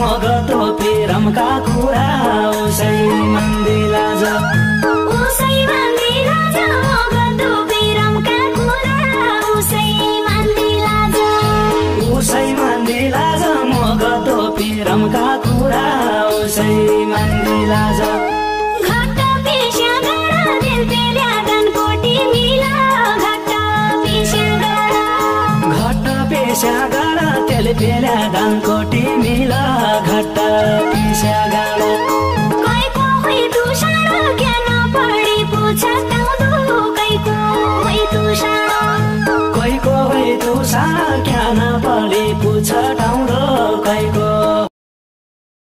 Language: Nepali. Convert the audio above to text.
मगतो पिरमका कुरा उसै मन्दिला जा उसै मन्दिला जा मगतो पिरमका कुरा उसै मन्दिला जा उसै मन्दिला जा मगतो पिरमका कुरा उसै मन्दिला जा घट्ट पेशा गरा दिल पेल्या गनकोटी मिला घट्ट पेशा गरा तेल पेल्या दानको